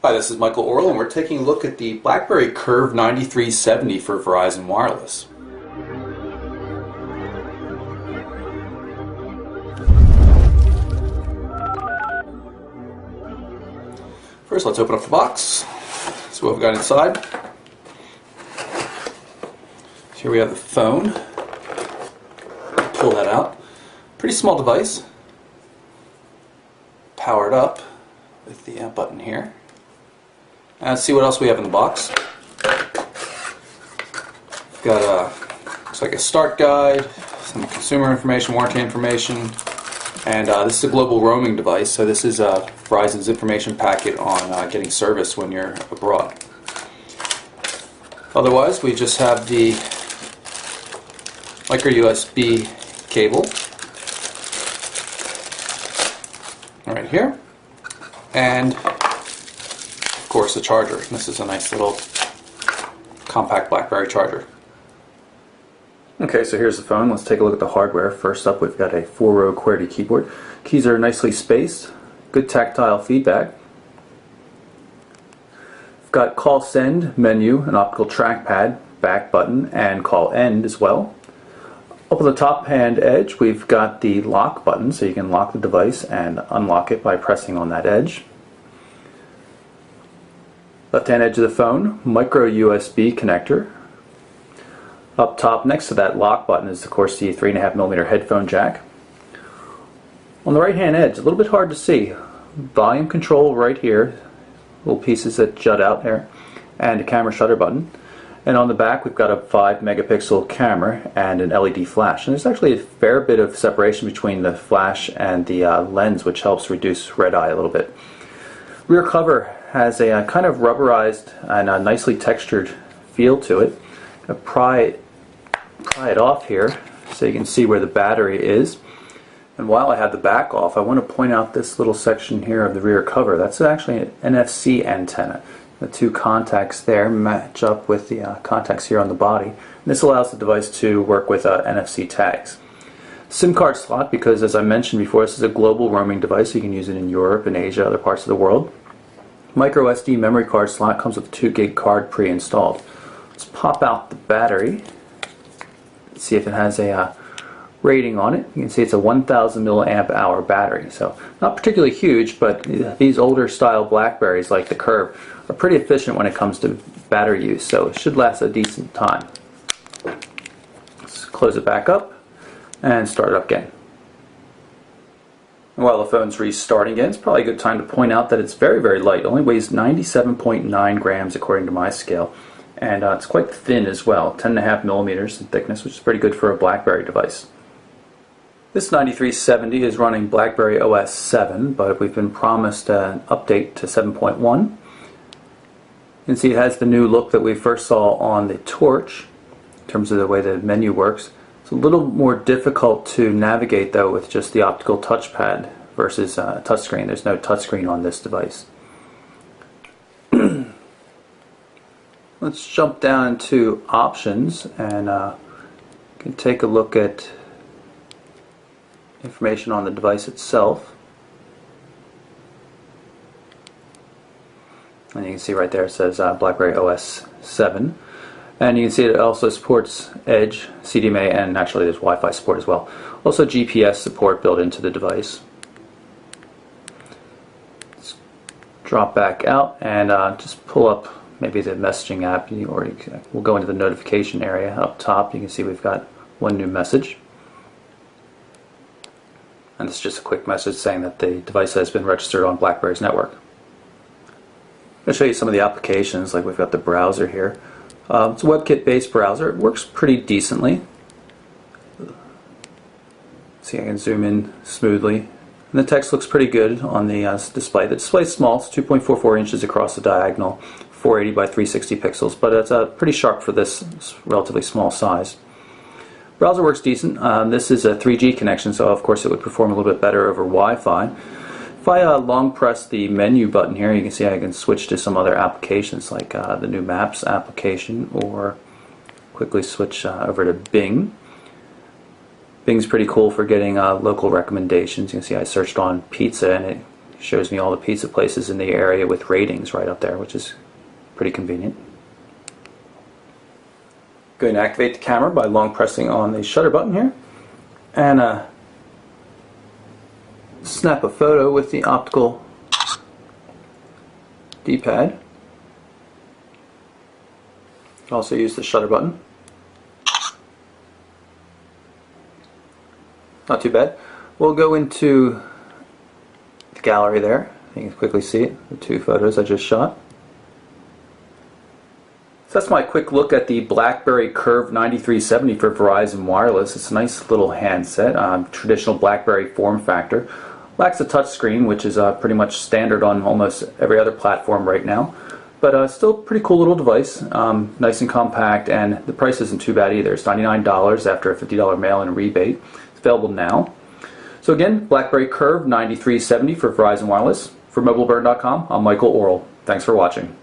Hi, this is Michael Orl, and we're taking a look at the BlackBerry Curve 9370 for Verizon Wireless. First, let's open up the box. See what we've got inside. Here we have the phone. Pull that out. Pretty small device. Powered up with the button here. And let's see what else we have in the box. We've got looks like a start guide, some consumer information, warranty information, and this is a global roaming device. So this is Verizon's information packet on getting service when you're abroad. Otherwise, we just have the micro USB cable right here, and of course the charger. This is a nice little compact BlackBerry charger. Okay, so here's the phone. Let's take a look at the hardware. First up, we've got a 4-row QWERTY keyboard. Keys are nicely spaced, good tactile feedback. We've got call send menu, an optical trackpad, back button, and call end as well. Up on the top hand edge, we've got the lock button, so you can lock the device and unlock it by pressing on that edge. Left hand edge of the phone, micro USB connector. Up top next to that lock button is of course the 3.5mm headphone jack. On the right hand edge, a little bit hard to see, volume control right here, little pieces that jut out there, and a camera shutter button. And on the back we've got a 5-megapixel camera and an LED flash. And there's actually a fair bit of separation between the flash and the lens, which helps reduce red eye a little bit. Rear cover has a kind of rubberized and a nicely textured feel to it. I'm going to pry it off here so you can see where the battery is. And while I have the back off, I want to point out this little section here of the rear cover. That's actually an NFC antenna. The two contacts there match up with the contacts here on the body. And this allows the device to work with NFC tags. SIM card slot, because as I mentioned before, this is a global roaming device, so you can use it in Europe and Asia, other parts of the world. Micro SD memory card slot comes with a 2 gig card pre-installed. Let's pop out the battery, see if it has a rating on it. You can see it's a 1000 milliamp hour battery, so not particularly huge, but these older style BlackBerries like the Curve are pretty efficient when it comes to battery use, so it should last a decent time. Let's close it back up and start it up again. And while the phone's restarting again, it's probably a good time to point out that it's very, very light. It only weighs 97.9 grams according to my scale, and it's quite thin as well, 10.5 millimeters in thickness, which is pretty good for a BlackBerry device. This 9370 is running BlackBerry OS 7, but we've been promised an update to 7.1. You can see it has the new look that we first saw on the Torch in terms of the way the menu works. It's a little more difficult to navigate though with just the optical touchpad versus touchscreen. There's no touchscreen on this device. Let's jump down to options and you can take a look at information on the device itself. And you can see right there it says BlackBerry OS 7. And you can see it also supports Edge, CDMA, and actually there's Wi-Fi support as well. Also GPS support built into the device. Let's drop back out and just pull up maybe the messaging app, or we'll go into the notification area up top. You can see we've got one new message. And it's just a quick message saying that the device has been registered on BlackBerry's network. I'm going to show you some of the applications, like we've got the browser here. It's a WebKit based browser. It works pretty decently. See, I can zoom in smoothly. And the text looks pretty good on the display. The display is small, it's 2.44 inches across the diagonal, 480 by 360 pixels, but it's pretty sharp for this relatively small size. Browser works decent. This is a 3G connection, so of course it would perform a little bit better over Wi-Fi. If I long press the menu button here, you can see I can switch to some other applications like the new Maps application, or quickly switch over to Bing. Bing's pretty cool for getting local recommendations. You can see I searched on pizza and it Shows me all the pizza places in the area with ratings right up there, which is pretty convenient. Going to activate the camera by long pressing on the shutter button here, and snap a photo with the optical D-pad. Also use the shutter button. Not too bad. We'll go into the gallery there. You can quickly see it, the two photos I just shot. So that's my quick look at the BlackBerry Curve 9370 for Verizon Wireless. It's a nice little handset, traditional BlackBerry form factor. Lacks a touchscreen, which is pretty much standard on almost every other platform right now. But still a pretty cool little device, nice and compact, and the price isn't too bad either. It's $99 after a $50 mail-in rebate. It's available now. So again, BlackBerry Curve 9370 for Verizon Wireless. For MobileBurn.com, I'm Michael Orrell. Thanks for watching.